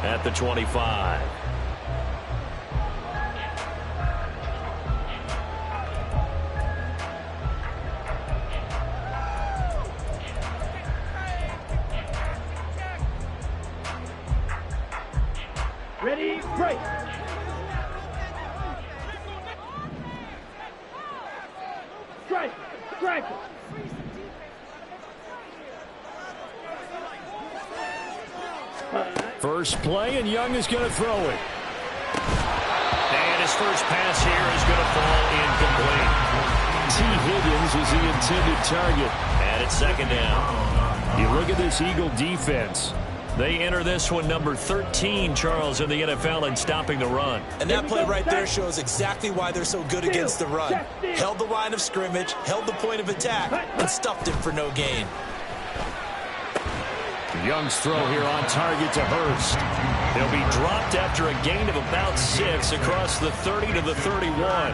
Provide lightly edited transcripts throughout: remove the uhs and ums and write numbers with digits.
at the 25. Ready, break. Strike, strike. First play, and Young is going to throw it. And his first pass here is going to fall incomplete. T. Higgins is the intended target. And it's second down. You look at this Eagle defense. They enter this one number 13, Charles, in the NFL in stopping the run. And that play right there shows exactly why they're so good against the run. Held the line of scrimmage, held the point of attack, and stuffed him for no gain. Young's throw here on target to Hurst. They'll be dropped after a gain of about 6 across the 30 to the 31.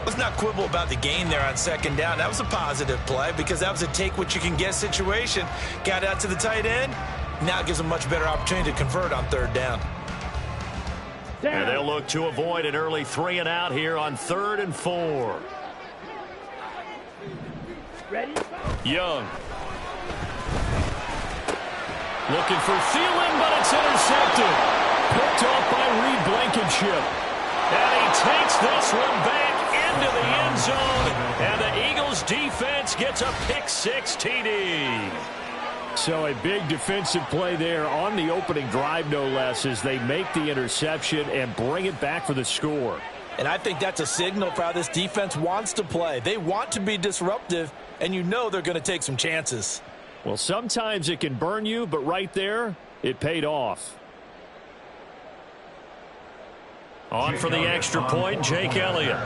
Let's not quibble about the gain there on second down. That was a positive play because that was a take-what-you-can-get situation. Got out to the tight end. Now it gives them a much better opportunity to convert on third down. And they'll look to avoid an early 3-and-out here on 3rd and 4. Ready? Young. Looking for Thielen, but it's intercepted. Picked off by Reed Blankenship. And he takes this one back into the end zone. And the Eagles defense gets a pick-6 TD. So a big defensive play there on the opening drive, no less, as they make the interception and bring it back for the score. And I think that's a signal for how this defense wants to play. They want to be disruptive, and you know they're going to take some chances. Well, sometimes it can burn you, but right there, it paid off. On for the extra point, Jake Elliott.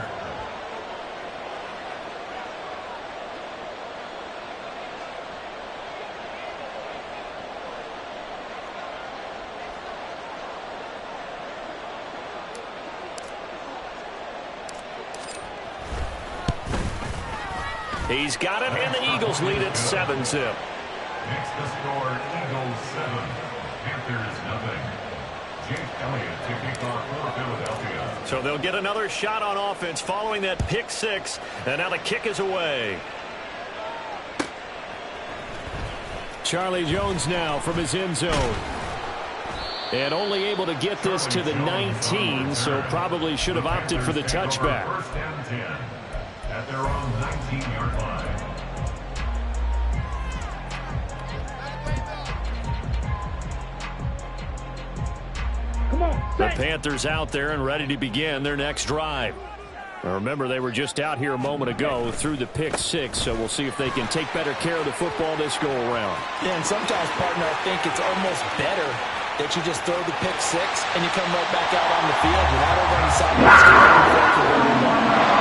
He's got it, and the Eagles lead at 7-zip. Next to score, Eagles 7, Panthers nothing. Jake Elliott to kick off for Philadelphia. So they'll get another shot on offense following that pick-6, and now the kick is away. Charlie Jones now from his end zone. And only able to get this to the 19, so probably should have opted for the touchback. First down 10 at their own 19-yard line. Come on. The Panthers out there and ready to begin their next drive. Now remember, they were just out here a moment ago through the pick-6, so we'll see if they can take better care of the football this go-around. Yeah, and sometimes, partner, I think it's almost better that you just throw the pick-6 and you come right back out on the field. You're not over on the sidelines.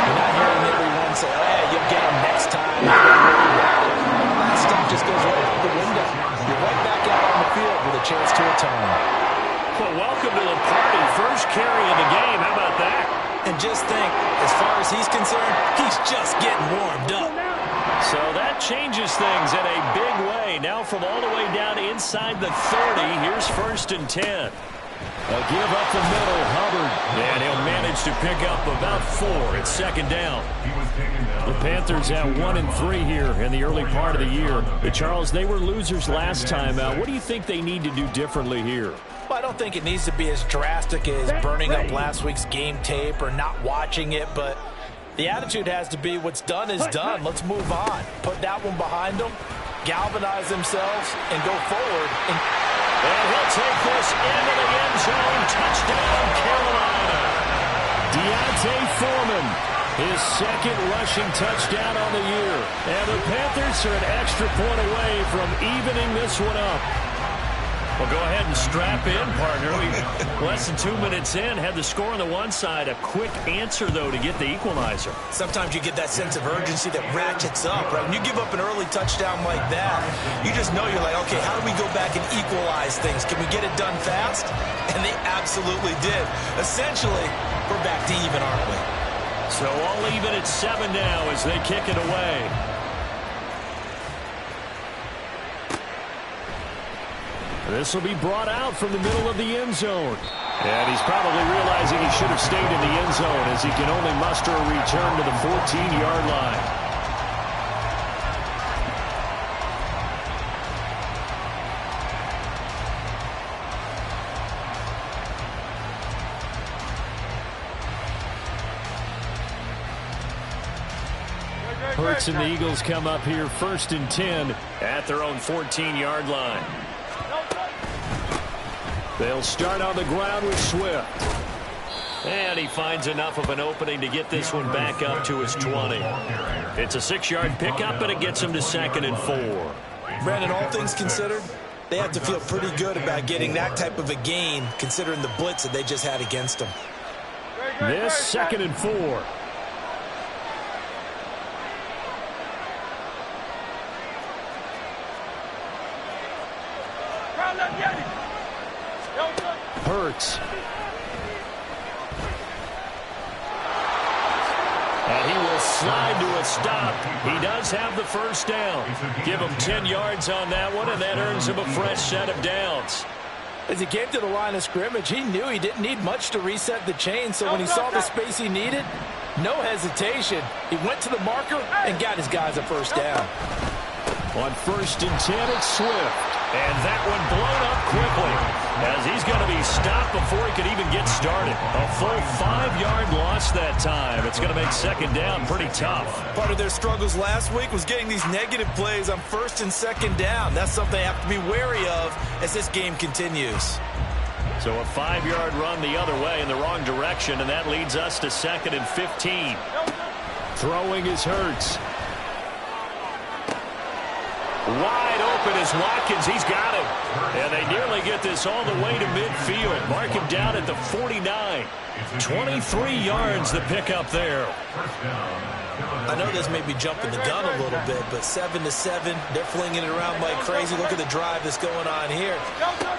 You're not hearing everyone say, oh, yeah, you'll get them next time. That stuff just goes right out the window. You're right back out on the field with a chance to atone. Well, welcome to the party. First carry of the game. How about that? And just think, as far as he's concerned, he's just getting warmed up. So that changes things in a big way. Now from all the way down inside the 30, here's 1st and 10. A give up the middle, Hubbard. And he'll manage to pick up about 4. It's 2nd down. The Panthers at 1-3 here in the early part of the year. But Charles, they were losers last time out. What do you think they need to do differently here? Well, I don't think it needs to be as drastic as burning up last week's game tape or not watching it, but the attitude has to be what's done is done. Let's move on. Put that one behind them, galvanize themselves, and go forward. And he'll take this into the end zone. Touchdown, Carolina. Deontay Foreman, his 2nd rushing touchdown on the year. And the Panthers are an extra point away from evening this one up. Well, go ahead and strap in, partner. We less than 2 minutes in, had the score on the one side. A quick answer, though, to get the equalizer. Sometimes you get that sense of urgency that ratchets up, right? When you give up an early touchdown like that, you just know you're like, okay, how do we go back and equalize things? Can we get it done fast? And they absolutely did. Essentially, we're back to even, aren't we? So all even at 7 now as they kick it away. This will be brought out from the middle of the end zone. And he's probably realizing he should have stayed in the end zone as he can only muster a return to the 14-yard line. Hurts and the Eagles come up here 1st and 10 at their own 14-yard line. They'll start on the ground with Swift. And he finds enough of an opening to get this one back up to his 20. It's a 6-yard pickup, and it gets him to 2nd and 4. Brandon, all things considered, they have to feel pretty good about getting that type of a gain, considering the blitz that they just had against them. This 2nd and 4. Hurts. And he will slide to a stop. He does have the first down. Give him 10 yards on that one, and that earns him a fresh set of downs. As he came to the line of scrimmage, he knew he didn't need much to reset the chain, so when he saw the space he needed, no hesitation. He went to the marker and got his guys a first down. On 1st and 10, it's Swift. And that one blown up quickly as he's going to be stopped before he could even get started. A full 5-yard loss that time. It's going to make 2nd down pretty tough. Part of their struggles last week was getting these negative plays on 1st and 2nd down. That's something they have to be wary of as this game continues. So a 5-yard run the other way in the wrong direction, and that leads us to 2nd and 15. Throwing is Hurts. Wide open is Watkins. He's got him. And they nearly get this all the way to midfield. Mark him down at the 49. 23 yards the pick up there. I know this may be jumping the gun a little bit, but 7-7, they're flinging it around like crazy. Look at the drive that's going on here.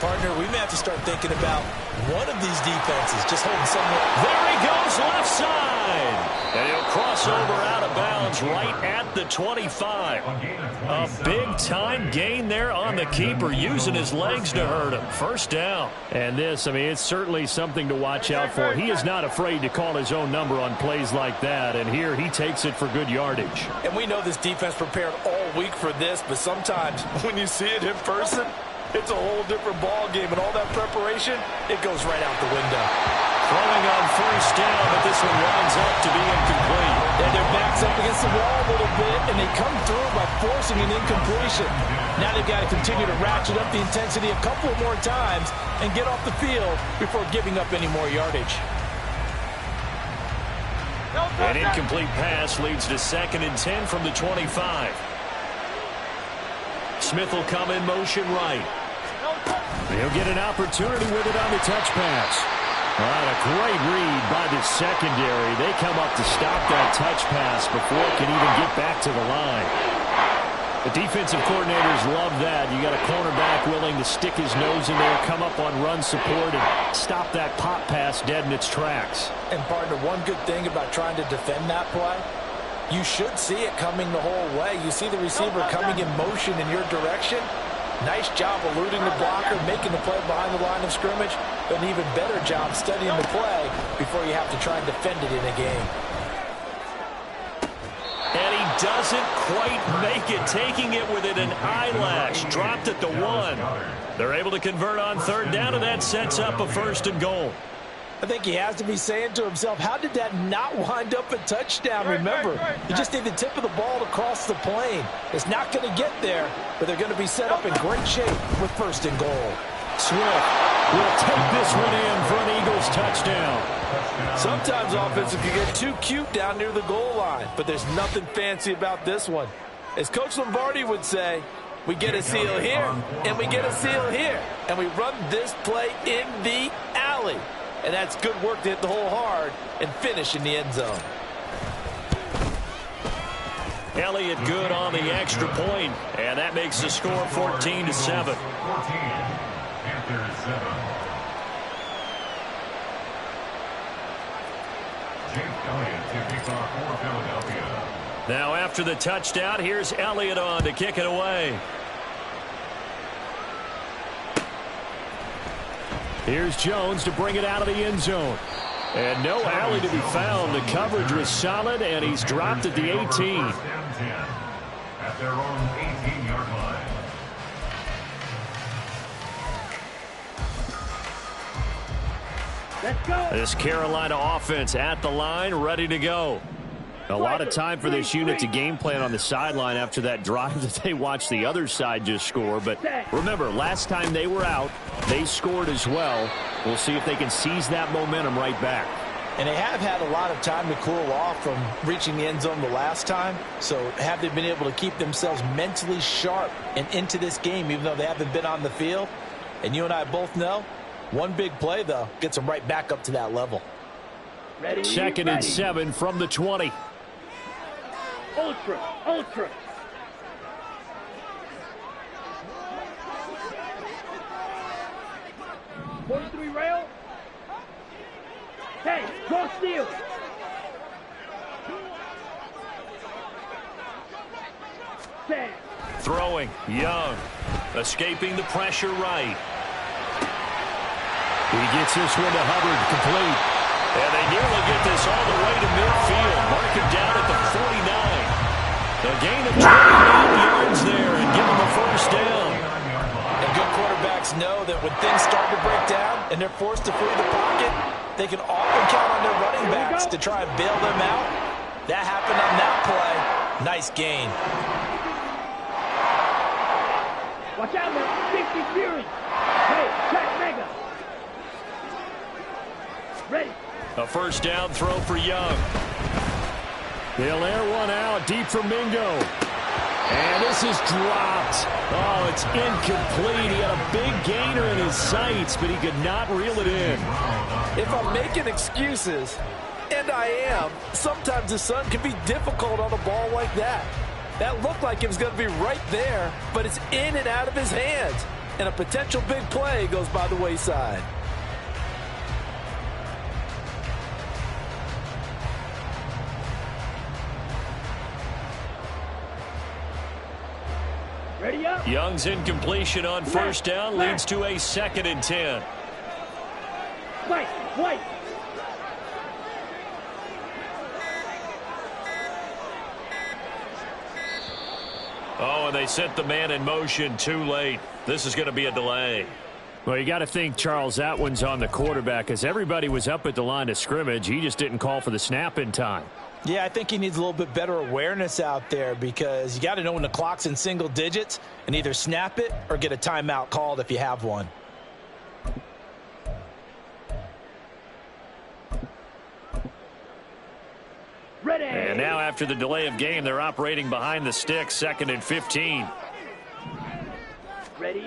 Partner, we may have to start thinking about one of these defenses just holding someone. There he goes, left side. And he'll cross over out of bounds right at the 25. A big-time gain there on the keeper, using his legs to hurt him. First down. And this, I mean, it's certainly something to watch out for. He is not afraid to call his own number on plays like that, and here he takes it for good yardage. And we know this defense prepared all week for this, but sometimes when you see it in person, it's a whole different ball game, and all that preparation, it goes right out the window. Throwing on first down, but this one winds up to be incomplete. And their back's up against the wall a little bit, and they come through by forcing an incompletion. Now they've got to continue to ratchet up the intensity a couple more times and get off the field before giving up any more yardage. An incomplete pass leads to 2nd and 10 from the 25. Smith will come in motion right. He'll get an opportunity with it on the touch pass. All right, a great read by the secondary. They come up to stop that touch pass before it can even get back to the line. The defensive coordinators love that. You got a cornerback willing to stick his nose in there, come up on run support, and stop that pop pass dead in its tracks. And partner, one good thing about trying to defend that play, you should see it coming the whole way. You see the receiver coming in motion in your direction. Nice job eluding the blocker, making the play behind the line of scrimmage. But an even better job studying the play before you have to try and defend it in a game. And he doesn't quite make it, taking it within an eyelash. Dropped at the 1. They're able to convert on 3rd down, and that sets up a 1st and goal. I think he has to be saying to himself, how did that not wind up a touchdown? Remember, you just need the tip of the ball to cross the plane. It's not going to get there, but they're going to be set up in great shape with 1st and goal. Swift will take this one in for an Eagles touchdown. Sometimes offensive can get too cute down near the goal line, but there's nothing fancy about this one. As Coach Lombardi would say, we get a seal here, and we get a seal here, and we run this play in the alley. And that's good work to hit the hole hard and finish in the end zone. Elliott good on the extra point, and that makes the score 14-7. 14, Panthers 7. Jake Elliott to kick off for Philadelphia. Now after the touchdown, here's Elliott on to kick it away. Here's Jones to bring it out of the end zone. And no alley to be found. The coverage was solid, and he's dropped at the 18. First down 10 at their own 18-yard line. Let's go. This Carolina offense at the line, ready to go. A lot of time for this unit to game plan on the sideline after that drive that they watched the other side just score. But remember, last time they were out, they scored as well. We'll see if they can seize that momentum right back. And they have had a lot of time to cool off from reaching the end zone the last time. So have they been able to keep themselves mentally sharp and into this game, even though they haven't been on the field? And you and I both know, one big play, though, gets them right back up to that level. Ready, Second and 7 from the 20. Ultra, ultra. .43 rail. Hey, go steal. Set. Throwing, Young. Escaping the pressure right. He gets this one to Hubbard, complete. And they nearly get this all the way to midfield. Mark him down at the 49. A gain of 28 yards there and give him a first down. And good quarterbacks know that when things start to break down and they're forced to flee the pocket, they can often count on their running backs to try and bail them out. That happened on that play. Nice gain. Watch out, man. 60 Fury. Hey, check Mega. Ready. A first down throw for Young. They'll air one out deep for Mingo. And this is dropped. Oh, it's incomplete. He had a big gainer in his sights, but he could not reel it in. If I'm making excuses, and I am, sometimes the sun can be difficult on a ball like that. That looked like it was going to be right there, but it's in and out of his hands. And a potential big play goes by the wayside. Ready up. Young's incompletion on first down leads to a 2nd and 10. White, white. Oh, and they sent the man in motion too late. This is going to be a delay. Well, you got to think, Charles, that one's on the quarterback, as everybody was up at the line of scrimmage. He just didn't call for the snap in time. Yeah, I think he needs a little bit better awareness out there because you got to know when the clock's in single digits and either snap it or get a timeout called if you have one. Ready. And now after the delay of game, they're operating behind the sticks, 2nd and 15. Ready.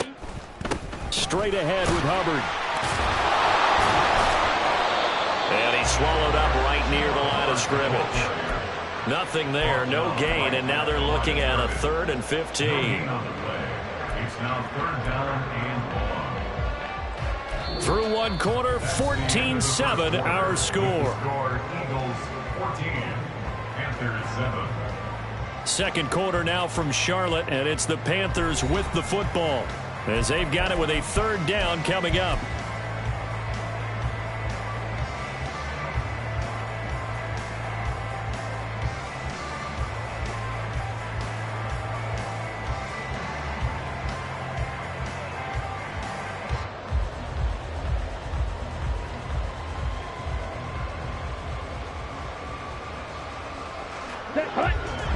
Straight ahead with Hubbard. And he's swallowed up right near the line of scrimmage. Nothing there, no gain, and now they're looking at a 3rd and 15. It's now 3rd down and 1. Through one quarter, 14-7 our score. Eagles 14, Panthers 7. Second quarter now from Charlotte, and it's the Panthers with the football, as they've got it with a 3rd down coming up.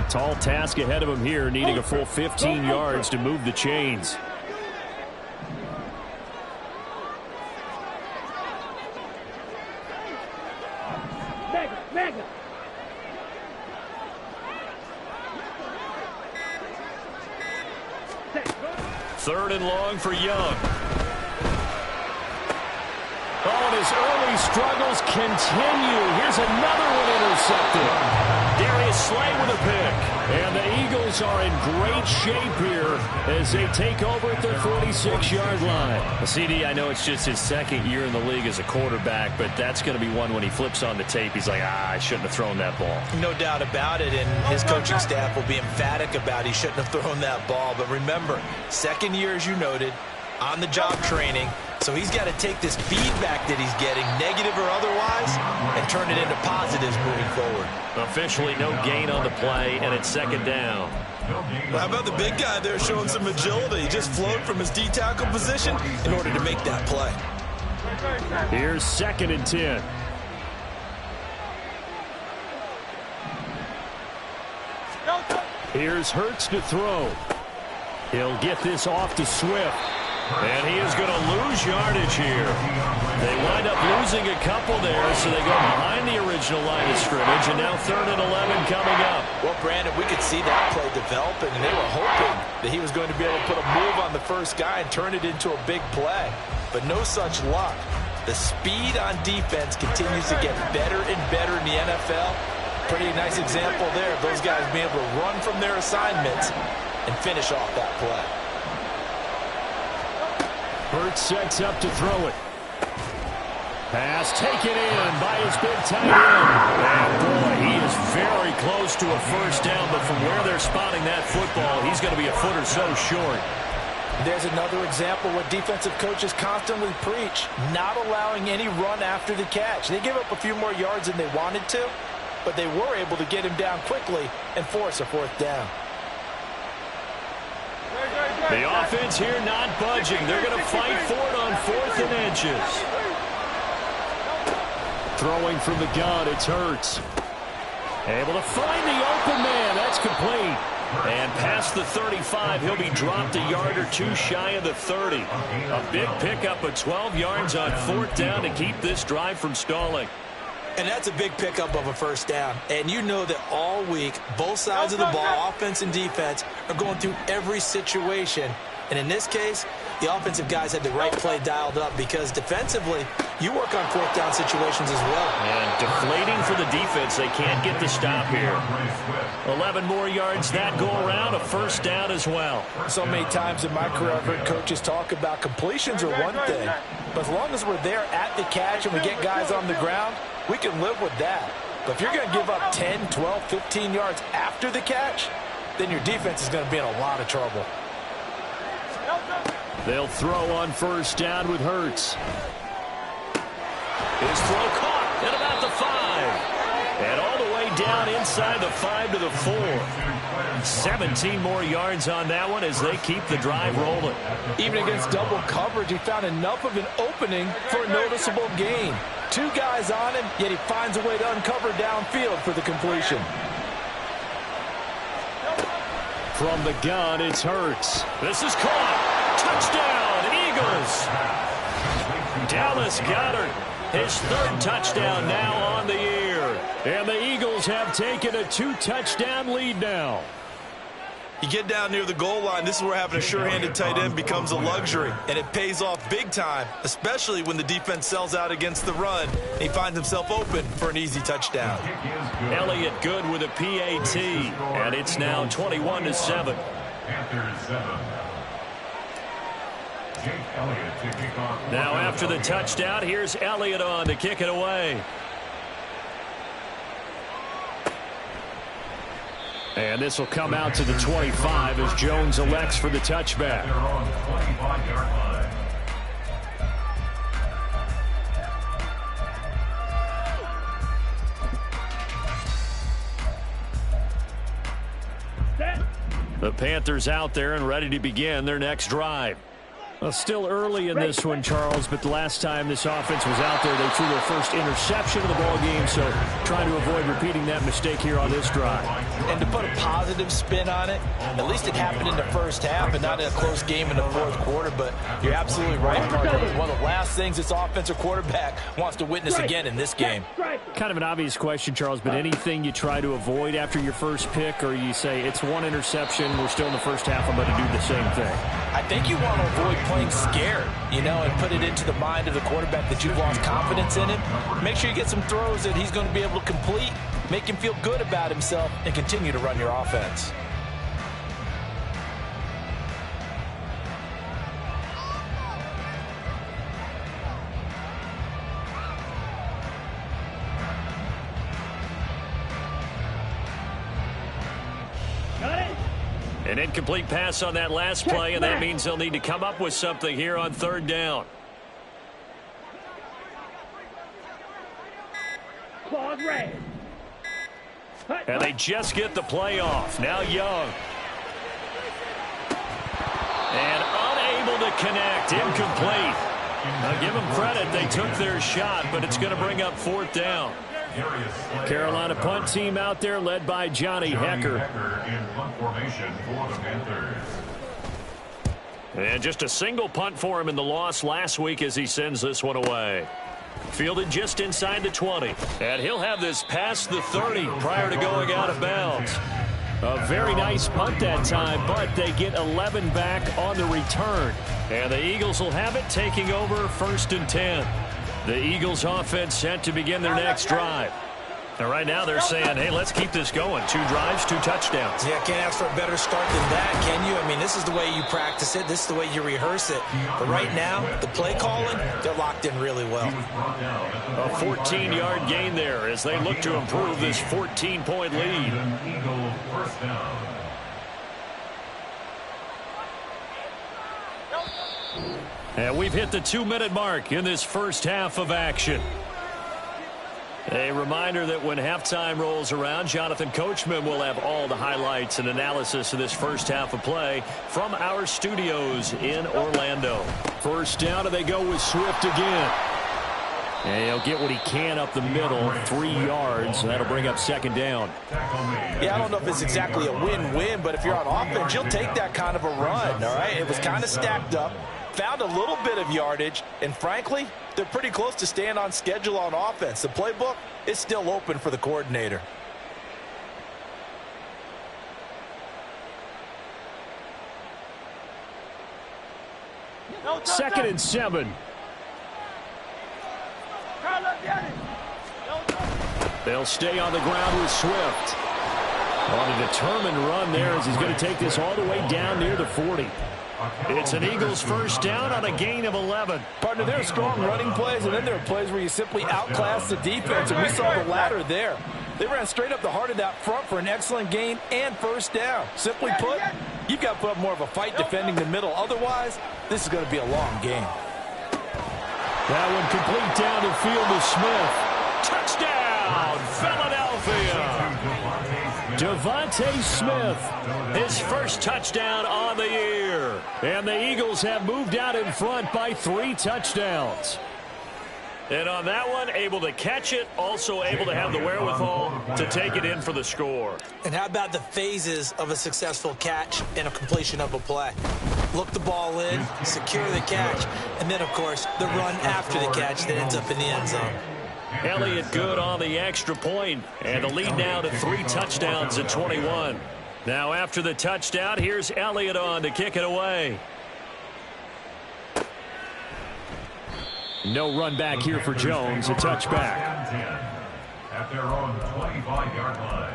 Tall task ahead of him here, needing a full 15 yards to move the chains. Mega, mega. Third and long for Young. Oh, and his early struggles continue. Here's another one intercepted. Darius Slay with a pick. And the Eagles are in great shape here as they take over at their 46-yard line. CD, I know it's just his 2nd year in the league as a quarterback, but that's going to be one when he flips on the tape. He's like, I shouldn't have thrown that ball. No doubt about it, and his coaching staff will be emphatic about he shouldn't have thrown that ball. But remember, 2nd year, as you noted, on-the-job training, So he's got to take this feedback that he's getting, negative or otherwise, and turn it into positives moving forward. Officially no gain on the play, and it's second down. Well, how about the big guy there showing some agility? He just flowed from his D-tackle position in order to make that play. Here's 2nd and 10. Here's Hurts to throw. He'll get this off to Swift. And he is going to lose yardage here. They wind up losing a couple there, so they go behind the original line of scrimmage, and now 3rd and 11 coming up. Well, Brandon, we could see that play developing, and they were hoping that he was going to be able to put a move on the first guy and turn it into a big play. But no such luck. The speed on defense continues to get better and better in the NFL. Pretty nice example there of those guys being able to run from their assignments and finish off that play. Hurts sets up to throw it. Pass taken in by his big tight end. And boy, he is very close to a first down, but from where they're spotting that football, he's going to be a foot or so short. There's another example what defensive coaches constantly preach, not allowing any run after the catch. They give up a few more yards than they wanted to, but they were able to get him down quickly and force a 4th down. The offense here not budging. They're going to fight for it on 4th and inches. Throwing from the gun, it's Hurts. Able to find the open man. That's complete. And past the 35, he'll be dropped a yard or two shy of the 30. A big pickup of 12 yards on 4th down to keep this drive from stalling. And that's a big pickup of a first down. And you know that all week, both sides of the ball, offense and defense, are going through every situation. And in this case, the offensive guys had the right play dialed up because defensively, you work on 4th down situations as well. And deflating for the defense. They can't get the stop here. 11 more yards that go around, a first down as well. So many times in my career, I've heard coaches talk about completions are one thing. But as long as we're there at the catch and we get guys on the ground, we can live with that. But if you're going to give up 10, 12, 15 yards after the catch, then your defense is going to be in a lot of trouble. They'll throw on first down with Hurts. His throw caught at about the 5. And all the way down inside the 5 to the 4. 17 more yards on that one as they keep the drive rolling. Even against double coverage, he found enough of an opening for a noticeable gain. 2 guys on him, yet he finds a way to uncover downfield for the completion. From the gun, it's Hurts. This is caught. Touchdown, Eagles. Dallas Goedert, his 3rd touchdown now on the year. And the Eagles have taken a 2-touchdown lead now. You get down near the goal line, this is where having a sure-handed tight end becomes a luxury, and it pays off big time, especially when the defense sells out against the run, and he finds himself open for an easy touchdown. Elliott good with a PAT, and it's now 21-7. Now after the touchdown, here's Elliott on to kick it away. And this will come out to the 25 as Jones elects for the touchback. The Panthers out there and ready to begin their next drive. Well, still early in this one, Charles, but the last time this offense was out there, they threw their first interception of the ball game, so trying to avoid repeating that mistake here on this drive. And to put a positive spin on it, at least it happened in the first half and not in a close game in the 4th quarter, but you're absolutely right, Parker. One of the last things this offensive quarterback wants to witness again in this game. Kind of an obvious question, Charles, but anything you try to avoid after your first pick, or you say it's 1 interception, we're still in the first half, I'm going to do the same thing? I think you want to avoid playing scared, and put it into the mind of the quarterback that you've lost confidence in him. Make sure you get some throws that he's going to be able to complete, make him feel good about himself, and continue to run your offense. An incomplete pass on that last play, and that means they'll need to come up with something here on 3rd down. claws red. And they just get the play off. Now Young. And unable to connect. Incomplete. Now give them credit. They took their shot, but it's going to bring up 4th down. Carolina punt team out there led by Johnny Hekker. In punt formation for the Panthers. And just a single punt for him in the loss last week as he sends this one away. Fielded just inside the 20. And he'll have this past the 30 prior to going out of bounds. A very nice punt that time, but they get 11 back on the return. And the Eagles will have it, taking over 1st and 10. The Eagles offense set to begin their next drive. And right now they're saying, hey, let's keep this going. 2 drives, 2 touchdowns. Yeah, can't ask for a better start than that, can you? I mean, this is the way you practice it. This is the way you rehearse it. But right now, the play calling, they're locked in really well. A 14-yard gain there as they look to improve this 14-point lead. Eagle first down. And we've hit the 2-minute mark in this first half of action. A reminder that when halftime rolls around, Jonathan Coachman will have all the highlights and analysis of this first half of play from our studios in Orlando. First down, and they go with Swift again. And he'll get what he can up the middle, 3 yards. That'll bring up 2nd down. Yeah, I don't know if it's exactly a win-win, but if you're on offense, you'll take that kind of a run, all right? It was kind of stacked up, found a little bit of yardage, and frankly, they're pretty close to staying on schedule on offense. The playbook is still open for the coordinator. Second and 7. They'll stay on the ground with Swift. On a determined run there as he's going to take this all the way down near the 40. It's an Eagles first down on a gain of 11. Partner, there are strong running plays, and then there are plays where you simply outclass the defense, and we saw the latter there. They ran straight up the heart of that front for an excellent gain and first down. Simply put, you've got to put up more of a fight defending the middle. Otherwise, this is going to be a long game. That one complete down the field to Smith. Touchdown, Philadelphia. Devontae Smith, his first touchdown on the year. And the Eagles have moved out in front by 3 touchdowns. And on that one, able to catch it, also able to have the wherewithal to take it in for the score. And how about the phases of a successful catch and a completion of a play? Look the ball in, secure the catch, and then, of course, the run after the catch that ends up in the end zone. Elliott good on the extra point, and the lead now to 3 touchdowns at 21. Now after the touchdown, here's Elliott on to kick it away. No run back here for Jones, a touchback. At their own 25-yard line.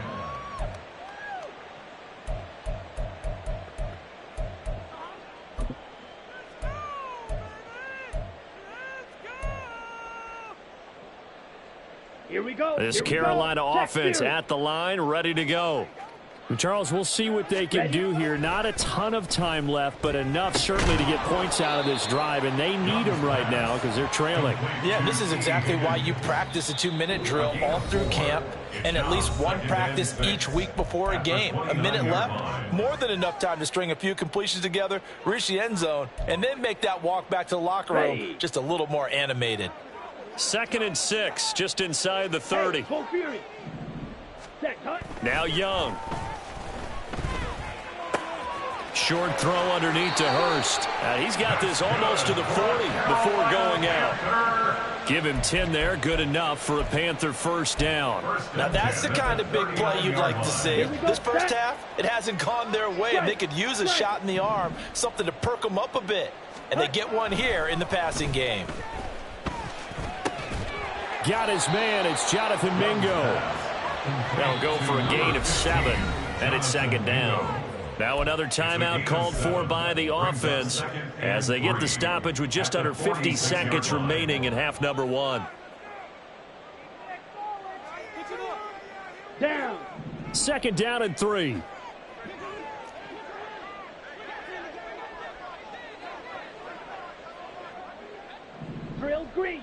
Here we go. This Carolina offense at the line, ready to go. Charles, we'll see what they can do here. Not a ton of time left, but enough certainly to get points out of this drive, and they need them right now because they're trailing. Yeah, this is exactly why you practice a 2-minute drill all through camp and at least one practice each week before a game. A minute left, more than enough time to string a few completions together, reach the end zone, and then make that walk back to the locker room just a little more animated. 2nd and 6, just inside the 30. Now Young. Short throw underneath to Hurst. He's got this almost to the 40 before going out. Give him 10 there. Good enough for a Panther first down. Now that's the kind of big play you'd like to see. This first half, it hasn't gone their way, and they could use a shot in the arm, something to perk them up a bit. And they get one here in the passing game. Got his man. It's Jonathan Mingo. They'll go for a gain of 7, and it's 2nd down. Now another timeout called for by the offense as they get the stoppage with just under 50 seconds remaining in half number 1. Down. 2nd down and 3. Drill green.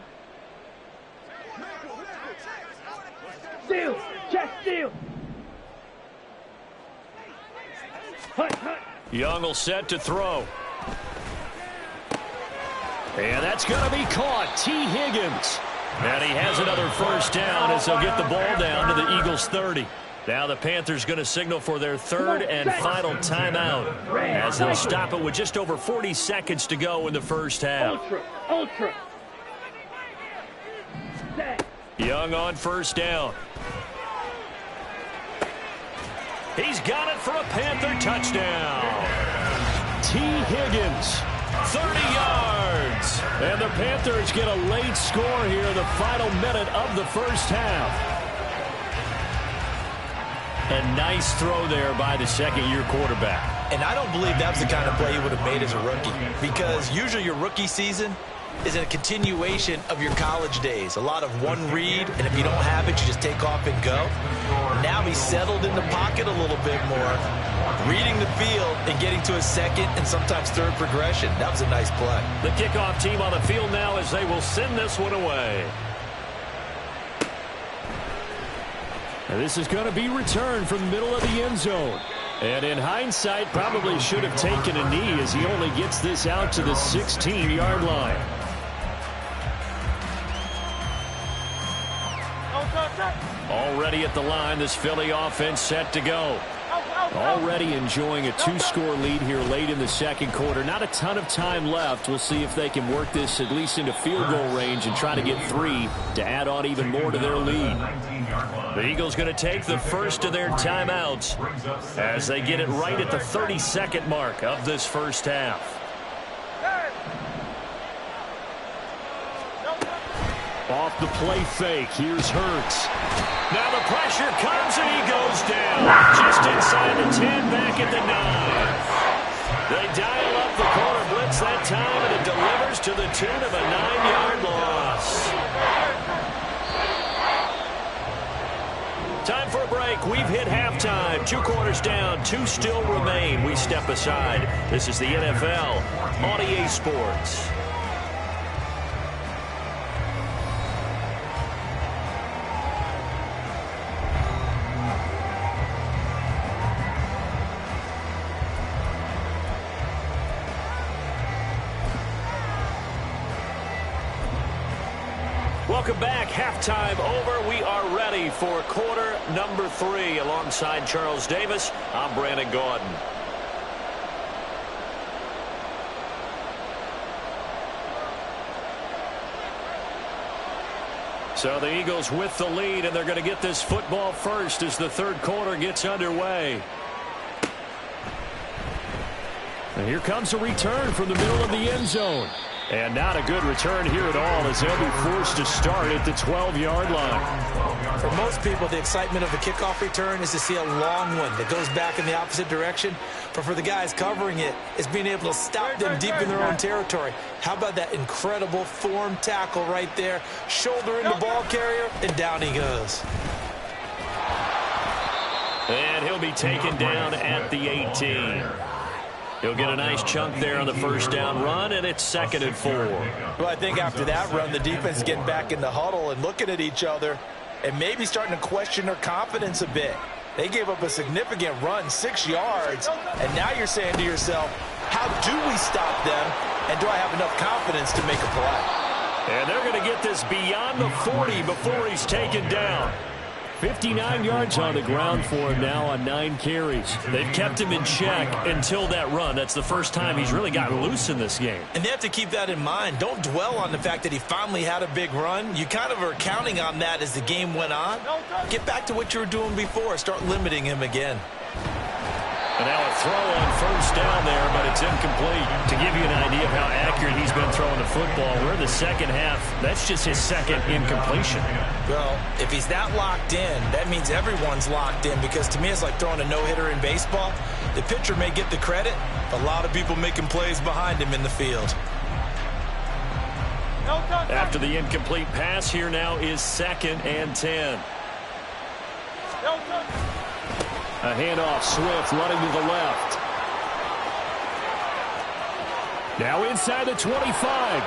Steal. Check steal. Hut, hut. Young will set to throw. And that's going to be caught. T. Higgins. And he has another first down as they'll get the ball down to the Eagles' 30. Now the Panthers going to signal for their third and final timeout as they'll stop it with just over 40 seconds to go in the first half. Ultra. Young on first down. He's got it for a Panther touchdown. T. Higgins, 30 yards. And the Panthers get a late score here, the final minute of the first half. A nice throw there by the second-year quarterback. And I don't believe that was the kind of play he would have made as a rookie, because usually your rookie season is a continuation of your college days. A lot of one read, and if you don't have it, you just take off and go. Now he's settled in the pocket a little bit more, reading the field and getting to a second and sometimes third progression. That was a nice play. The kickoff team on the field now as they will send this one away. And this is going to be returned from the middle of the end zone. And in hindsight, probably should have taken a knee as he only gets this out to the 16-yard line. Already at the line, this Philly offense set to go. Already enjoying a two-score lead here late in the second quarter. Not a ton of time left. We'll see if they can work this at least into field goal range and try to get 3 to add on even more to their lead. The Eagles going to take the first of their timeouts as they get it right at the 30-second mark of this first half. Off the play fake, here's Hurts. Now the pressure comes and he goes down. Just inside the 10, back at the 9. They dial up the corner blitz that time, and it delivers to the tune of a 9-yard loss. Time for a break. We've hit halftime. 2 quarters down, 2 still remain. We step aside. This is the NFL on EA Sports. Welcome back. Halftime over. We are ready for quarter number 3. Alongside Charles Davis, I'm Brandon Gaudin. So the Eagles with the lead, and they're going to get this football first as the third quarter gets underway. And here comes a return from the middle of the end zone. And not a good return here at all as they'll be forced to start at the 12-yard line. For most people, the excitement of the kickoff return is to see a long one that goes back in the opposite direction. But for the guys covering it, it's being able to stop them deep in their own territory. How about that incredible form tackle right there? Shoulder in the ball carrier, and down he goes. And he'll be taken down at the 18. He'll get a nice chunk there on the first down run, and it's 2nd and 4. Well, I think after that run, the defense is getting back in the huddle and looking at each other and maybe starting to question their confidence a bit. They gave up a significant run, 6 yards, and now you're saying to yourself, how do we stop them, and do I have enough confidence to make a play? And they're going to get this beyond the 40 before he's taken down. 59 yards on the ground for him now on 9 carries. They've kept him in check until that run. That's the first time he's really gotten loose in this game. And they have to keep that in mind. Don't dwell on the fact that he finally had a big run. You kind of are counting on that as the game went on. Get back to what you were doing before. Start limiting him again. And now a throw on first down there, but it's incomplete. To give you an idea of how accurate he's been throwing the football, we're in the second half. That's just his second incompletion. Well, if he's that locked in, that means everyone's locked in, because to me it's like throwing a no-hitter in baseball. The pitcher may get the credit, but a lot of people making plays behind him in the field. After the incomplete pass, here now is 2nd and 10. A handoff, Swift running to the left. Now inside the 25.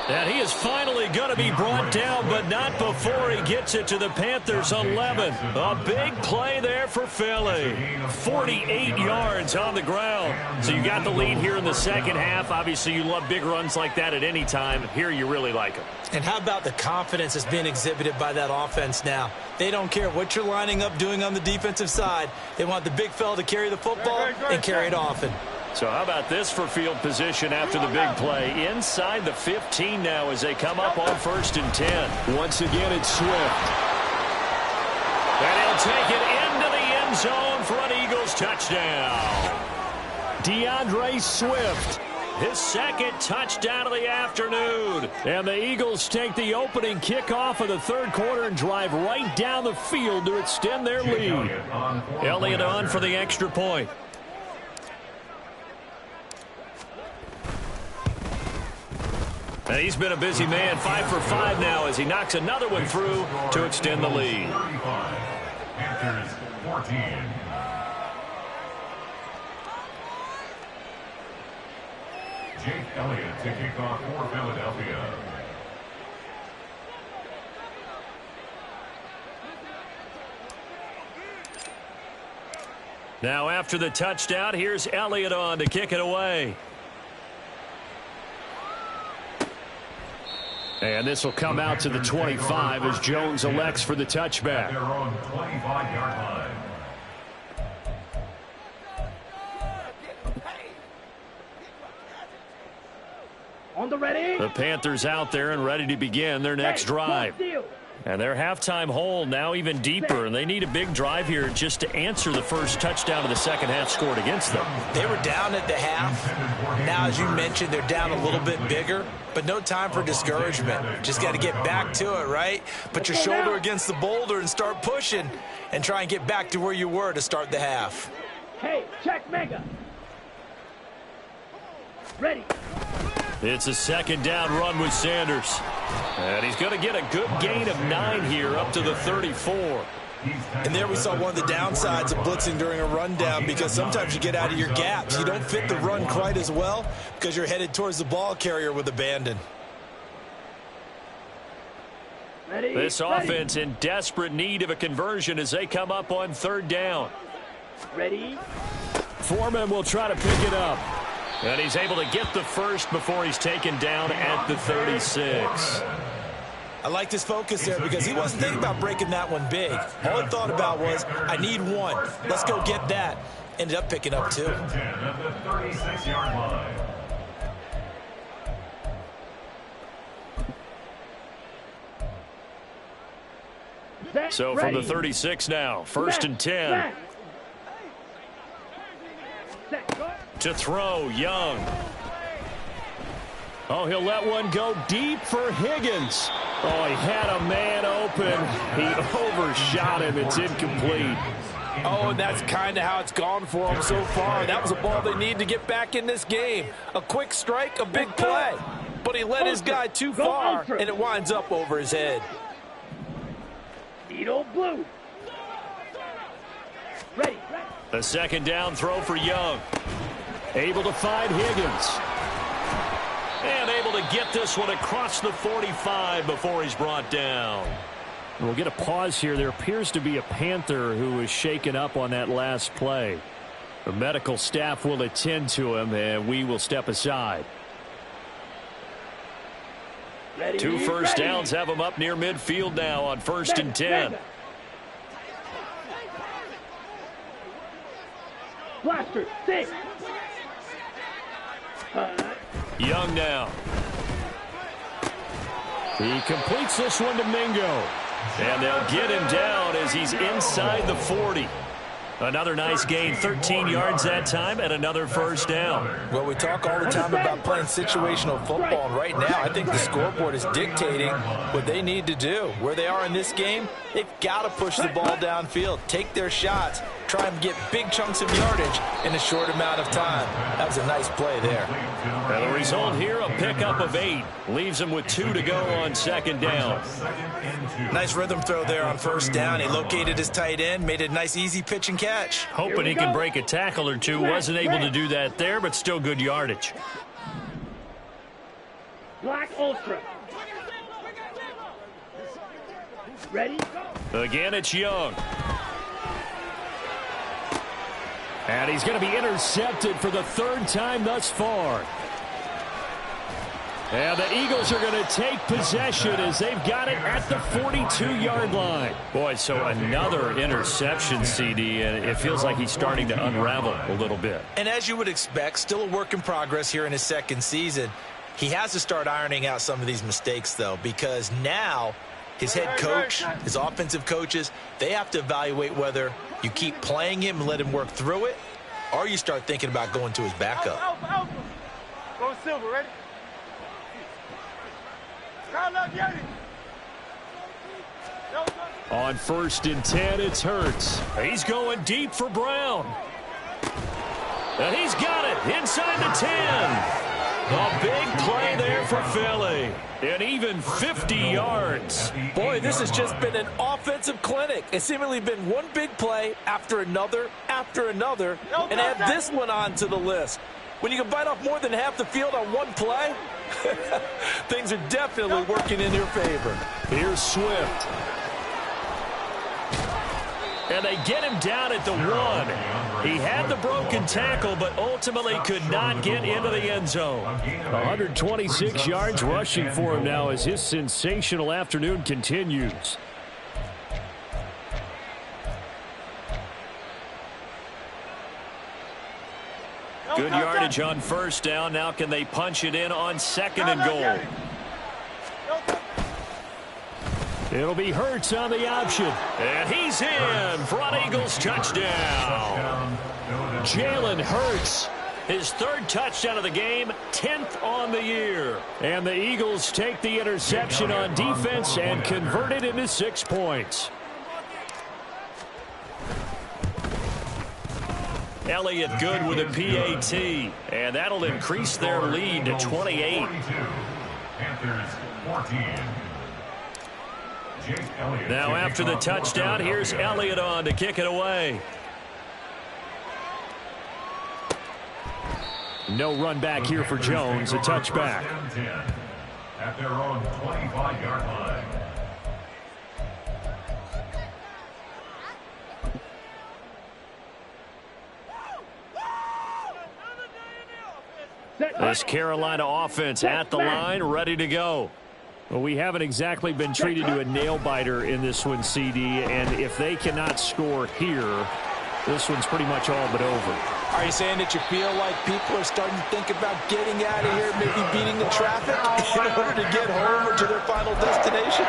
And he is finally going to be brought down, but not before he gets it to the Panthers' 11. A big play there for Philly. 48 yards on the ground. So you got the lead here in the second half. Obviously, you love big runs like that at any time. Here, you really like them. And how about the confidence that's being exhibited by that offense now? They don't care what you're lining up doing on the defensive side. They want the big fella to carry the football and carry it often. So how about this for field position after the big play? Inside the 15 now as they come up on 1st and 10. Once again, it's Swift. And he'll take it into the end zone for an Eagles touchdown. DeAndre Swift. His second touchdown of the afternoon. And the Eagles take the opening kickoff of the third quarter and drive right down the field to extend their lead. Elliott on for the extra point. And he's been a busy man, 5 for 5 now as he knocks another one through to extend the lead. Panthers 14. Jake Elliott to kick off for Philadelphia. Now after the touchdown, here's Elliott on to kick it away. And this will come out to the 25 as Jones elects for the touchback. Their own 25-yard line. On the ready. The Panthers out there and ready to begin their next drive. And their halftime hole now even deeper, and they need a big drive here just to answer the first touchdown of the second half scored against them. They were down at the half. Now, as you mentioned, they're down a little bit bigger, but no time for discouragement. Just got to get back to it, right? Put your shoulder against the boulder and start pushing and try and get back to where you were to start the half. Hey, check mega. Ready. It's a second down run with Sanders. And he's going to get a good gain of 9 here up to the 34. And there we saw one of the downsides of blitzing during a rundown because sometimes you get out of your gaps. You don't fit the run quite as well because you're headed towards the ball carrier with abandon. Ready. This offense in desperate need of a conversion as they come up on 3rd down. Ready. Foreman will try to pick it up. And he's able to get the first before he's taken down at the 36. I liked his focus there because he wasn't thinking about breaking that one big. All he thought about was, I need one. Let's go get that. Ended up picking up 2. 10 at the 36-yard line. So from the 36 now, 1st and 10. To throw, Young. Oh, he'll let one go deep for Higgins. Oh, he had a man open. He overshot him. It's incomplete. Oh, and that's kind of how it's gone for them so far. That was a ball they need to get back in this game. A quick strike, a big play. But he let his guy too far, and it winds up over his head. Needle blue. Ready. A second down throw for Young. Able to find Higgins. And able to get this one across the 45 before he's brought down. We'll get a pause here. There appears to be a Panther who was shaken up on that last play. The medical staff will attend to him, and we will step aside. Ready. 2 first downs have him up near midfield now on 1st and 10. Blaster, 6. Young now. He completes this one to Mingo. And they'll get him down as he's inside the 40. Another nice gain, 13 yards that time, and another first down. Well, we talk all the time about playing situational football, and right now I think the scoreboard is dictating what they need to do. Where they are in this game, they've got to push the ball downfield, take their shots, try and get big chunks of yardage in a short amount of time. That was a nice play there. And the result here, a pickup of 8. Leaves him with 2 to go on 2nd down. Nice rhythm throw there on 1st down. He located his tight end, made a nice easy pitch and catch. Hoping he can break a tackle or two. Wasn't able to do that there, but still good yardage. Black Ultra. Ready? Go. Again, it's Young. And he's going to be intercepted for the third time thus far. And the Eagles are going to take possession as they've got it at the 42-yard line. Boy, so another interception, CD, and it feels like he's starting to unravel a little bit. And as you would expect, still a work in progress here in his second season. He has to start ironing out some of these mistakes, though, because now his head coach, his offensive coaches, they have to evaluate whether you keep playing him and let him work through it, or you start thinking about going to his backup. Go Silver, ready? On 1st and 10, it's Hurts. He's going deep for Brown. And he's got it inside the 10. A big play there for Philly. And even 50 yards. Boy, this has just been an offensive clinic. It's seemingly been one big play after another, and add this one on to the list. When you can bite off more than half the field on one play, things are definitely working in your favor. Here's Swift. And they get him down at the 1. He had the broken tackle, but ultimately could not get into the end zone. 126 yards rushing for him now as his sensational afternoon continues. Good yardage on 1st down. Now can they punch it in on 2nd and goal? It'll be Hurts on the option. And he's in for an Eagles touchdown. Jalen Hurts, his 3rd touchdown of the game, 10th on the year. And the Eagles take the interception on defense and convert it into 6 points. Elliott good with a PAT, and that'll increase their lead to 28. Panthers 14. Now after the touchdown, here's Elliott on to kick it away. No run back here for Jones, a touchback. At their own 25-yard line. This Carolina offense at the line, ready to go. Well, we haven't exactly been treated to a nail-biter in this one, CD, and if they cannot score here, this one's pretty much all but over. Are you saying that you feel like people are starting to think about getting out of here, maybe beating the traffic in order to get home or to their final destination?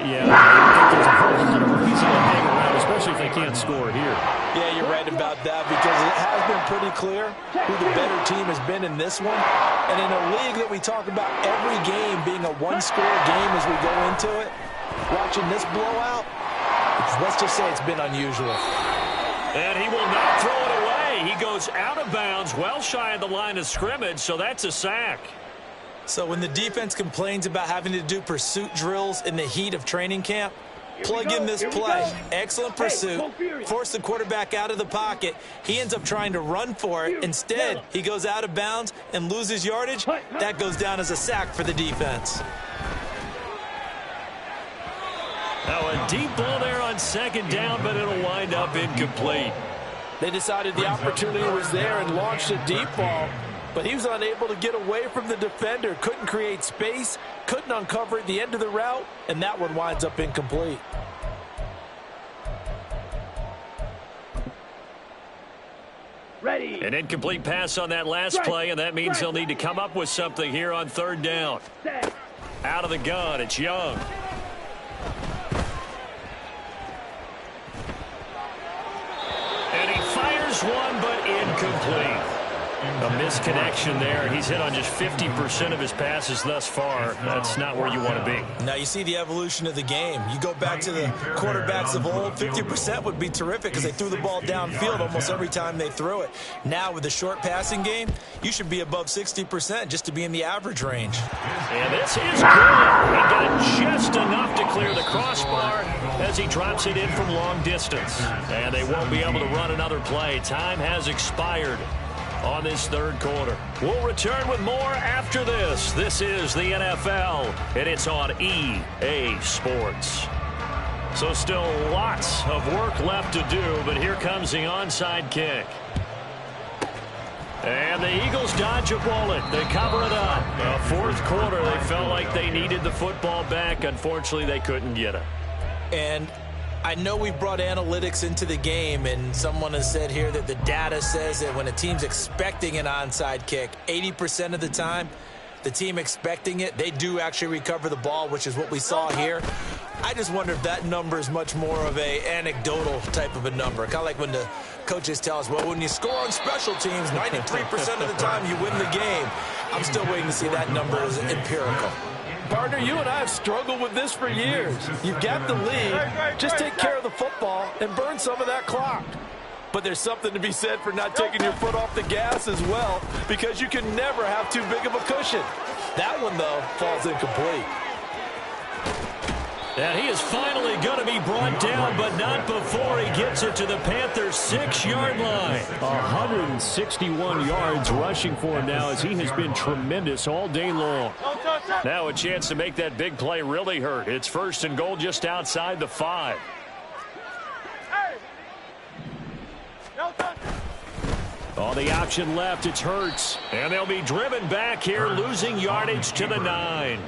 Yeah, I think there's a whole lot of reason to hang around, especially if they can't score here. Yeah, you're right about that because it has been pretty clear who the better team has been in this one. And in a league that we talk about every game being a one-score game as we go into it, watching this blowout, let's just say it's been unusual. And he will not throw it away. He goes out of bounds, well shy of the line of scrimmage, so that's a sack. So when the defense complains about having to do pursuit drills in the heat of training camp, plug in this play. Excellent pursuit. Force the quarterback out of the pocket. He ends up trying to run for it. Instead, he goes out of bounds and loses yardage. That goes down as a sack for the defense. Now a deep ball there on 2nd down, but it'll wind up incomplete. They decided the opportunity was there and launched a deep ball, but he was unable to get away from the defender, couldn't create space, couldn't uncover at the end of the route, and that one winds up incomplete. Ready. An incomplete pass on that last play, and that means they'll need to come up with something here on 3rd down. Out of the gun, it's Young. And he fires one, but incomplete. A misconnection there. He's hit on just 50% of his passes thus far. That's not where you want to be. Now you see the evolution of the game. You go back to the quarterbacks of old, 50% would be terrific because they threw the ball downfield almost every time they threw it. Now with the short passing game, you should be above 60% just to be in the average range. And this is good. He got just enough to clear the crossbar as he drops it in from long distance. And they won't be able to run another play. Time has expired. on this third quarter. We'll return with more after this. This is the NFL, and it's on EA Sports. So still lots of work left to do, but here comes the onside kick. And the Eagles dodge a bullet. They cover it up. Fourth quarter, they felt like they needed the football back. Unfortunately, they couldn't get it. And I know we brought analytics into the game, and someone has said here that the data says that when a team's expecting an onside kick, 80% of the time, the team expecting it, they do actually recover the ball, which is what we saw here. I just wonder if that number is much more of a anecdotal type of a number. Kind of like when the coaches tell us, well, when you score on special teams, 93% of the time you win the game. I'm still waiting to see that number as empirical. Partner, you and I have struggled with this for years. You've got the lead. Just take care of the football and burn some of that clock. But there's something to be said for not taking your foot off the gas as well, because you can never have too big of a cushion. That one, though, falls incomplete. And he is finally going to be brought down, but not before he gets it to the Panthers' 6-yard line. 161 yards rushing for him now, as he has been tremendous all day long. Now a chance to make that big play really hurt. It's 1st and goal just outside the 5. On the option left, it's Hurts. And they'll be driven back here, losing yardage to the 9.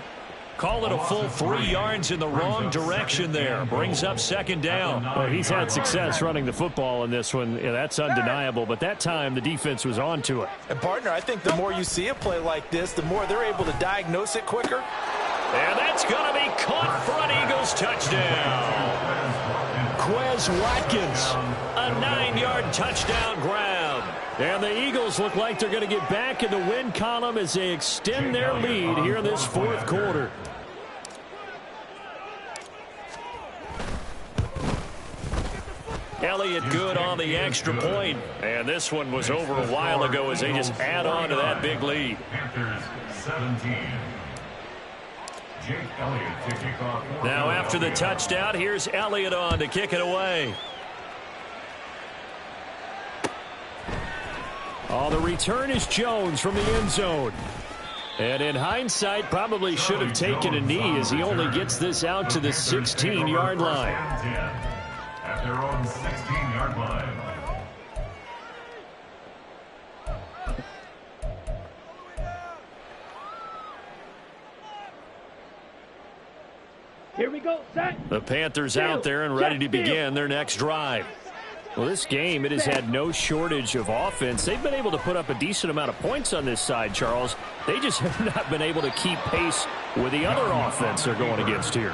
Call it a full 3 yards in the wrong direction there. Brings up 2nd down. Well, he's had success running the football in this one. Yeah, that's undeniable. But that time, the defense was on to it. And, partner, I think the more you see a play like this, the more they're able to diagnose it quicker. And that's going to be caught for an Eagles touchdown. Quez Watkins, a 9-yard touchdown grab. And the Eagles look like they're going to get back in the win column as they extend their lead here in this fourth quarter. Elliott good on the extra point. And this one was over a while ago as they just add on to that big lead. Panthers 17. Jake Elliott to kick off. Now after the touchdown, here's Elliott on to kick it away. Oh, the return is Jones from the end zone. And in hindsight, probably should have taken a knee as he only gets this out to the 16-yard line. At their own 16-yard line. Here we go, set. The Panthers out there and ready to begin their next drive. Well, this game, it has had no shortage of offense. They've been able to put up a decent amount of points on this side, Charles. They just have not been able to keep pace with the other offense they're going against here.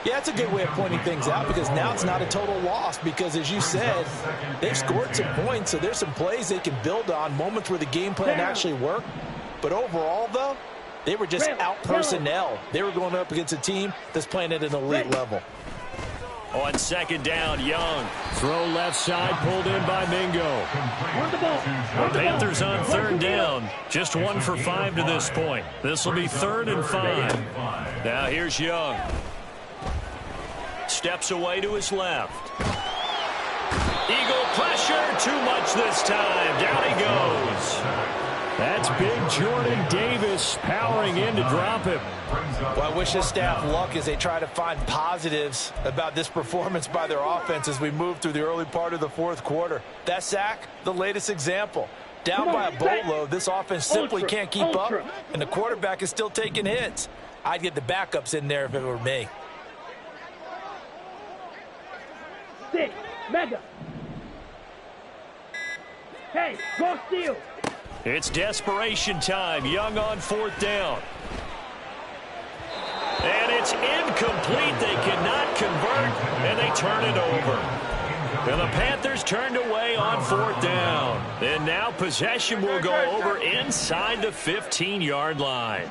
Yeah, it's a good way of pointing things out, because now it's not a total loss, because as you said, they've scored some points, so there's some plays they can build on, moments where the game plan actually worked. But overall, though, they were just out-personnel. They were going up against a team that's playing at an elite level. On 2nd down, Young. Throw left side, pulled in by Mingo. The Panthers on 3rd down. Just 1 for 5 to this point. This will be 3rd and 5. Now here's Young. Steps away to his left. Eagle pressure, too much this time. Down he goes. That's big Jordan Davis powering in to drop him. Well, I wish his staff luck as they try to find positives about this performance by their offense as we move through the early part of the fourth quarter. That sack, the latest example. Down by a boatload, this offense simply can't keep up, and the quarterback is still taking hits. I'd get the backups in there if it were me. 6, mega. Hey, go steal. It's desperation time. Young on 4th down. And it's incomplete. They cannot convert, and they turn it over. And the Panthers turned away on 4th down. And now possession will go over inside the 15-yard line.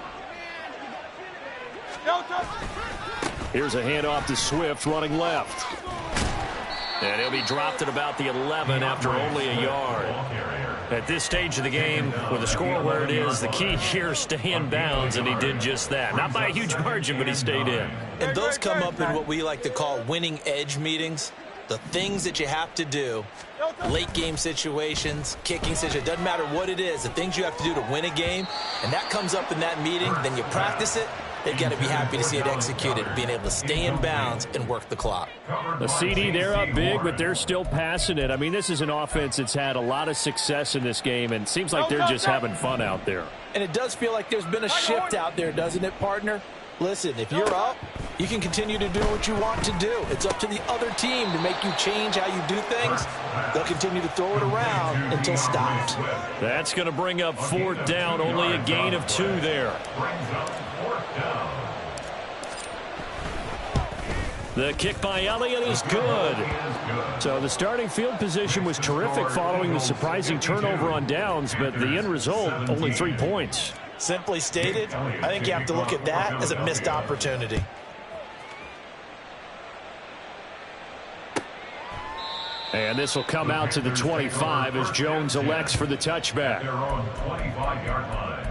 Here's a handoff to Swift running left. And he'll be dropped at about the 11 after only a yard. At this stage of the game, with the score where it is, the key here, stay in bounds, and he did just that. Not by a huge margin, but he stayed in. And those come up in what we like to call winning edge meetings. the things that you have to do, late game situations, kicking situations, doesn't matter what it is, the things you have to do to win a game, and that comes up in that meeting, then you practice it, they've got to be happy to see it executed, being able to stay in bounds and work the clock. The CD, they're up big, but they're still passing it. I mean, this is an offense that's had a lot of success in this game, and it seems like they're just having fun out there. And it does feel like there's been a shift out there, doesn't it, partner? Listen, if you're up, you can continue to do what you want to do. It's up to the other team to make you change how you do things. They'll continue to throw it around until stopped. That's going to bring up 4th down, only a gain of 2 there. The kick by Elliott is good. So the starting field position was terrific following the surprising turnover on downs, but the end result, only 3 points. Simply stated, I think you have to look at that as a missed opportunity. And this will come out to the 25 as Jones elects for the touchback. They're on 25-yard line.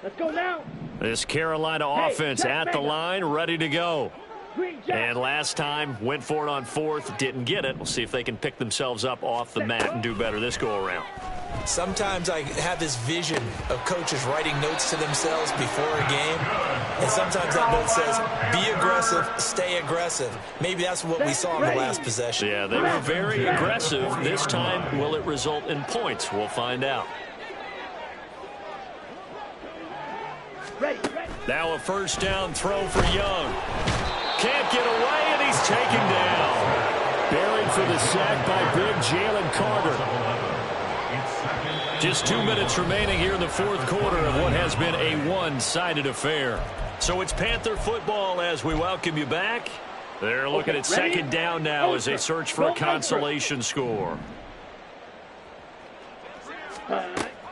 Let's go now. This Carolina offense at the line, ready to go. And last time, went for it on 4th, didn't get it. We'll see if they can pick themselves up off the mat and do better this go-around. Sometimes I have this vision of coaches writing notes to themselves before a game, and sometimes that note says, be aggressive, stay aggressive. Maybe that's what we saw in the last possession. Yeah, they were very aggressive. This time, will it result in points? We'll find out. Now a 1st down throw for Young. Can't get away, and he's taken down. Buried for the sack by big Jalen Carter. Just 2 minutes remaining here in the 4th quarter of what has been a one-sided affair. So it's Panther football as we welcome you back. They're looking at 2nd down now as they search for a consolation score.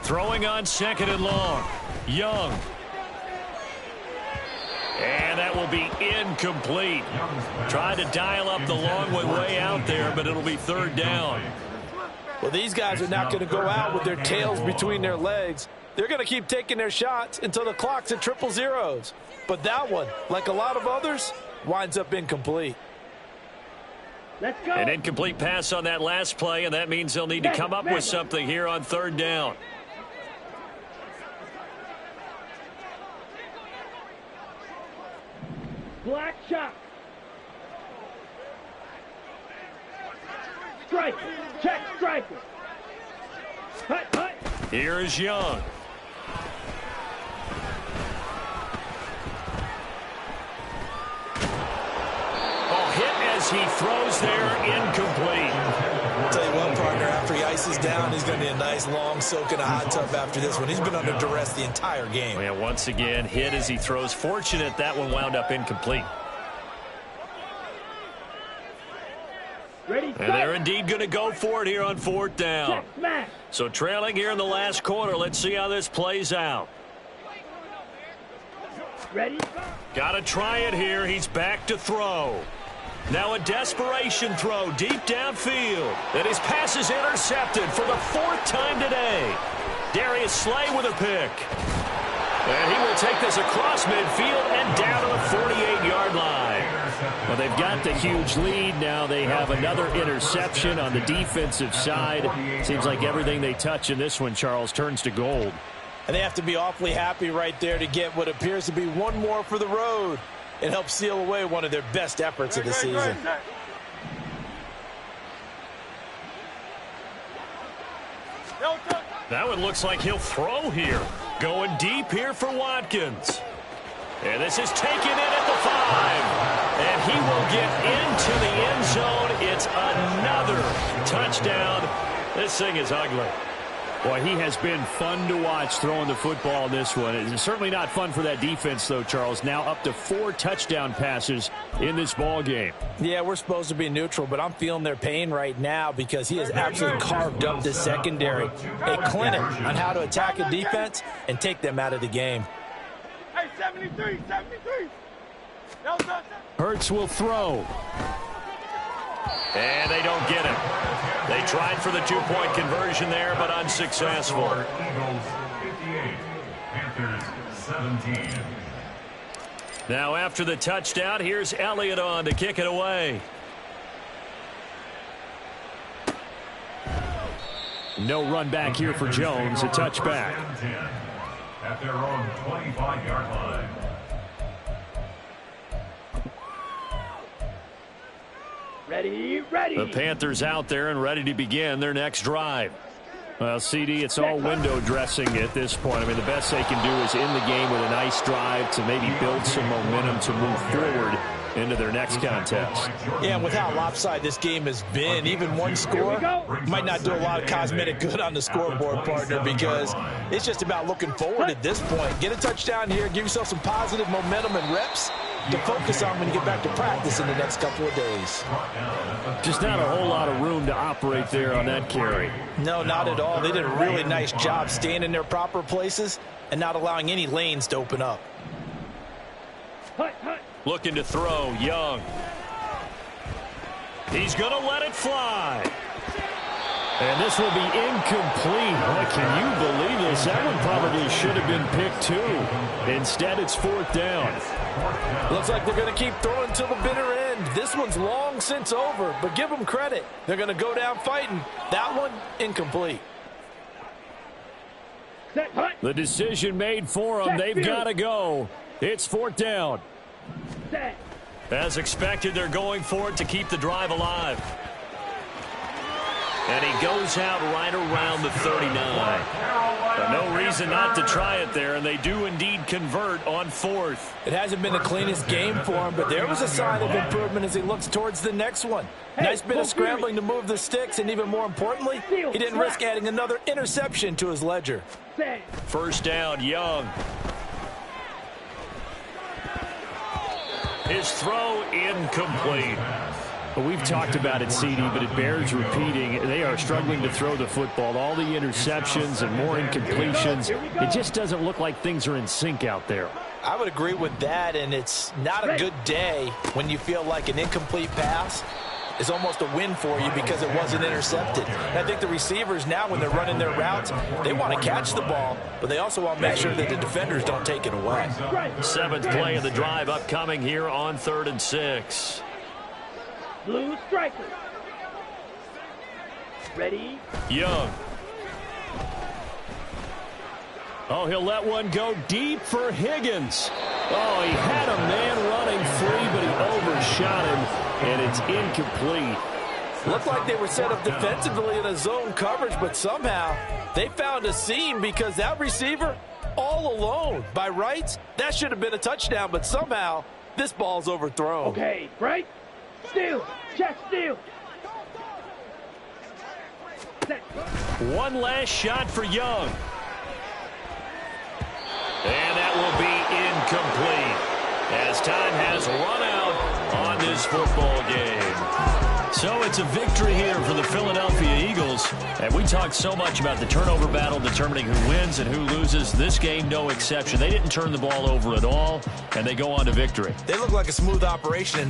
Throwing on 2nd and long. Young. And that will be incomplete. Tried to dial up the long way out there, but it'll be 3rd down. Well, these guys are not going to go out with their tails between their legs. They're going to keep taking their shots until the clock's at 000. But that one, like a lot of others, winds up incomplete. Let's go. An incomplete pass on that last play, and that means they'll need to come up with something here on 3rd down. Black shot. Striker. Check striker. Hut, hut. Here is Young. Oh, hit as he throws there, incomplete. I'll tell you what, partner, after he ices down, he's going to be a nice long soak in a hot tub after this one. He's been under duress the entire game. Yeah, once again, hit as he throws. Fortunate that one wound up incomplete. Ready, And they're indeed going to go for it here on 4th down. So trailing here in the last quarter. Let's see how this plays out. Ready? Got to try it here. He's back to throw. Now a desperation throw deep downfield. And his pass is intercepted for the 4th time today. Darius Slay with a pick. And he will take this across midfield and down to the 48-yard line. Well, they've got the huge lead. Now they have another interception on the defensive side. Seems like everything they touch in this one, Charles, turns to gold. And they have to be awfully happy right there to get what appears to be one more for the road. It helps seal away one of their best efforts of the season. That one looks like he'll throw here. Going deep here for Watkins. And this is taken in at the 5. And he will get into the end zone. It's another touchdown. This thing is ugly. Boy, he has been fun to watch throwing the football in this one. It's certainly not fun for that defense, though, Charles. Now up to 4 touchdown passes in this ball game. Yeah, we're supposed to be neutral, but I'm feeling their pain right now because he has absolutely carved up the secondary. A clinic on how to attack a defense and take them out of the game. Hey, 73. Hurts will throw. And they don't get it. They tried for the 2-point conversion there, but unsuccessful. Panthers 17. Now after the touchdown, here's Elliott on to kick it away. No run back here for Jones, a touchback. At their own 25-yard line. Ready, ready. The Panthers out there and ready to begin their next drive. Well, CD, it's all window dressing at this point. I mean, the best they can do is in the game with a nice drive to maybe build some momentum to move forward into their next contest. Yeah, and with how lopsided this game has been, even one score might not do a lot of cosmetic good on the scoreboard, partner, because it's just about looking forward at this point. Get a touchdown here, give yourself some positive momentum and reps to focus on when you get back to practice in the next couple of days. Just not a whole lot of room to operate there on that carry. No, not at all. They did a really nice job staying in their proper places and not allowing any lanes to open up. Looking to throw, Young. He's going to let it fly. And this will be incomplete. Boy, can you believe this? That one probably should have been picked too. Instead, it's fourth down. Looks like they're going to keep throwing till the bitter end. This one's long since over, but give them credit. They're going to go down fighting. That one, incomplete. The decision made for them. They've got to go. It's fourth down. As expected, they're going for it to keep the drive alive. And he goes out right around the 39. But no reason not to try it there, and they do indeed convert on fourth. It hasn't been the cleanest game for him, but there was a sign of improvement as he looks towards the next one. Nice bit of scrambling to move the sticks, and even more importantly, he didn't risk adding another interception to his ledger. First down, Young. His throw incomplete. Well, we've talked about it, CD, but it bears repeating. They are struggling to throw the football. All the interceptions and more incompletions. It just doesn't look like things are in sync out there. I would agree with that, and it's not a good day when you feel like an incomplete pass is almost a win for you because it wasn't intercepted. And I think the receivers now, when they're running their routes, they want to catch the ball, but they also want to make sure that the defenders don't take it away. Seventh play of the drive upcoming here on 3rd and 6. Blue striker. Ready? Young. Oh, he'll let one go deep for Higgins. Oh, he had a man running free, but he overshot him, and it's incomplete. Looked like they were set up defensively in a zone coverage, but somehow they found a seam because that receiver all alone. By rights, that should have been a touchdown, but somehow this ball's overthrown. Okay, right? Steal. Check steal. One last shot for Young. And that will be incomplete as time has run out on this football game. So it's a victory here for the Philadelphia Eagles. And we talked so much about the turnover battle determining who wins and who loses. This game, no exception. They didn't turn the ball over at all, and they go on to victory. They look like a smooth operation, and